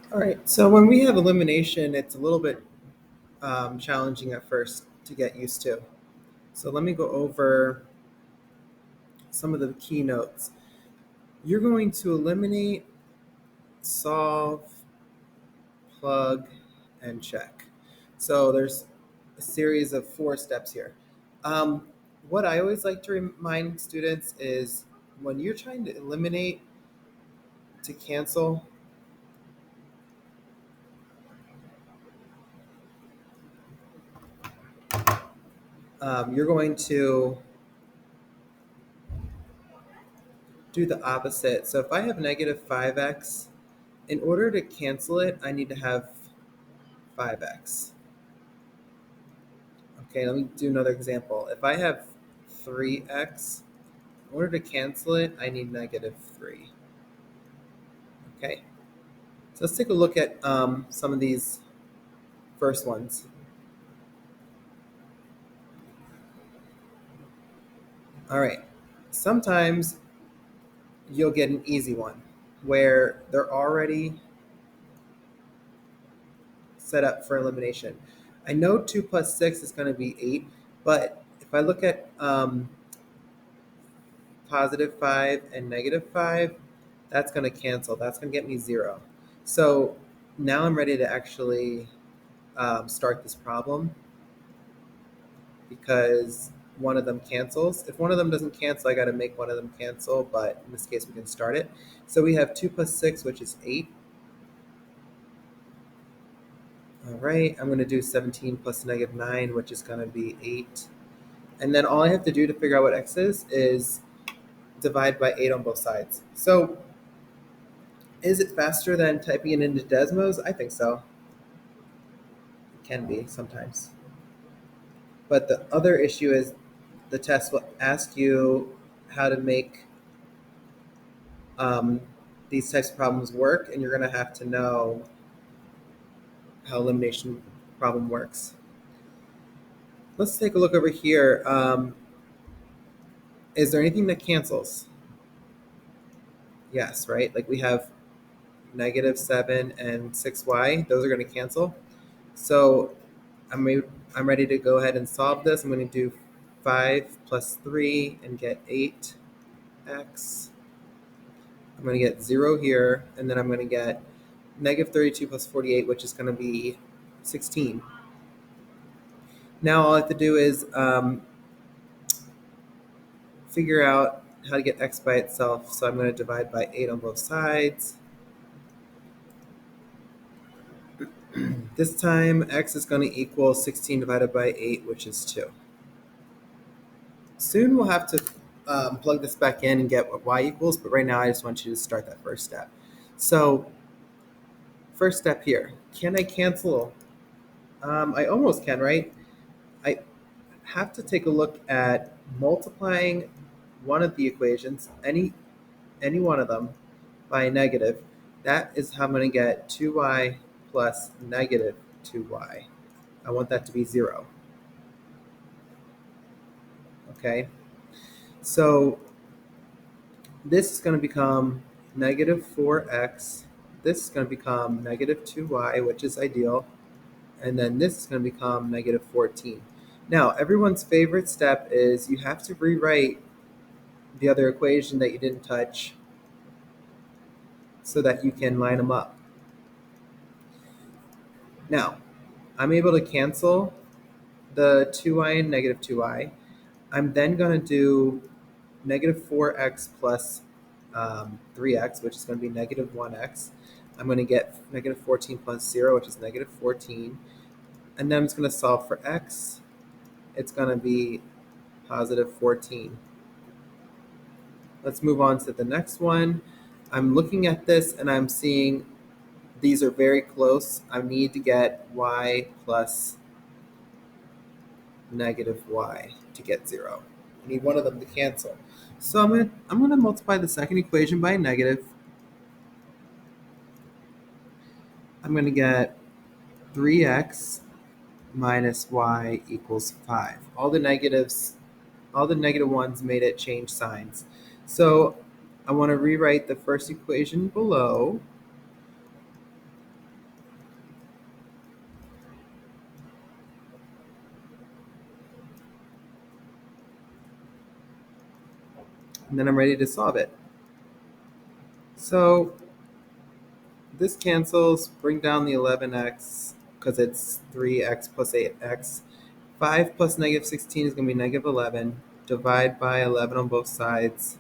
All right, so when we have elimination, it's a little bit challenging at first to get used to. So let me go over some of the keynotes. You're going to eliminate, solve, plug, and check. So there's a series of 4 steps here. Um, what I always like to remind students is when you're trying to eliminate to cancel, you're going to do the opposite. So if I have negative 5x, in order to cancel it, I need to have 5x. Okay, let me do another example. If I have 3x, in order to cancel it, I need negative 3. Okay, so let's take a look at some of these first ones. All right, sometimes you'll get an easy one where they're already set up for elimination. I know 2 plus 6 is going to be 8, but if I look at positive 5 and negative 5, that's going to cancel. That's going to get me 0. So now I'm ready to actually start this problem because one of them cancels. If one of them doesn't cancel, I got to make one of them cancel, but in this case, we can start it. So we have 2 plus 6, which is 8. All right, I'm going to do 17 plus negative 9, which is going to be 8. And then all I have to do to figure out what x is divide by 8 on both sides. So is it faster than typing it into Desmos? I think so. It can be sometimes. But the other issue is the test will ask you how to make um, these types of problems work, and you're going to have to know how elimination problem works. Let's take a look over here. Is there anything that cancels? Yes, right? Like we have negative 7 and 6y. Those are going to cancel. So I'm ready to go ahead and solve this. I'm going to do 5 plus 3 and get 8x. I'm going to get 0 here, and then I'm going to get negative 32 plus 48, which is going to be 16. Now all I have to do is figure out how to get x by itself. So I'm going to divide by 8 on both sides. This time, x is going to equal 16 divided by 8, which is 2. Soon we'll have to plug this back in and get what y equals, but right now I just want you to start that first step. So first step here, can I cancel? I almost can, right? I have to take a look at multiplying one of the equations, any one of them, by a negative. That is how I'm going to get 2y plus negative 2y. I want that to be 0. Okay? So this is going to become negative 4x. This is going to become negative 2y, which is ideal. And then this is going to become negative 14. Now, everyone's favorite step is you have to rewrite the other equation that you didn't touch so that you can line them up. Now, I'm able to cancel the 2y and negative 2y. I'm then going to do negative 4x plus 3x, which is going to be negative 1x. I'm going to get negative 14 plus 0, which is negative 14. And then I'm just going to solve for x. It's going to be positive 14. Let's move on to the next one. I'm looking at this and I'm seeing these are very close. I need to get y plus negative y to get 0. I need one of them to cancel. So I'm gonna multiply the second equation by a negative. I'm gonna get 3x minus y equals 5. All the negative ones made it change signs. So I want to rewrite the first equation below. and then I'm ready to solve it. So this cancels, bring down the 11x because it's 3x plus 8x. 5 plus negative 16 is going to be negative 11. Divide by 11 on both sides.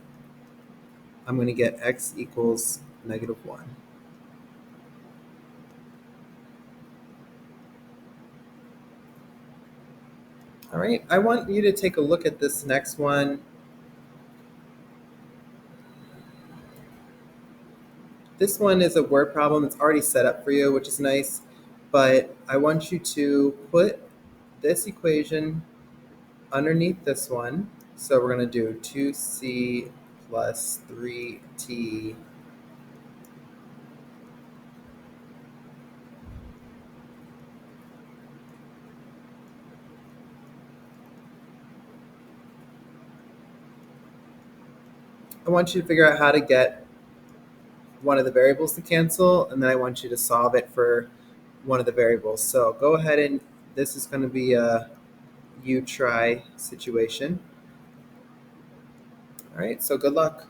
I'm going to get x equals negative 1. All right, I want you to take a look at this next one. This one is a word problem. It's already set up for you, which is nice. But I want you to put this equation underneath this one. So we're going to do 2c plus 3t. I want you to figure out how to get one of the variables to cancel, and then I want you to solve it for one of the variables. So go ahead and this is going to be a you try situation. All right, so good luck.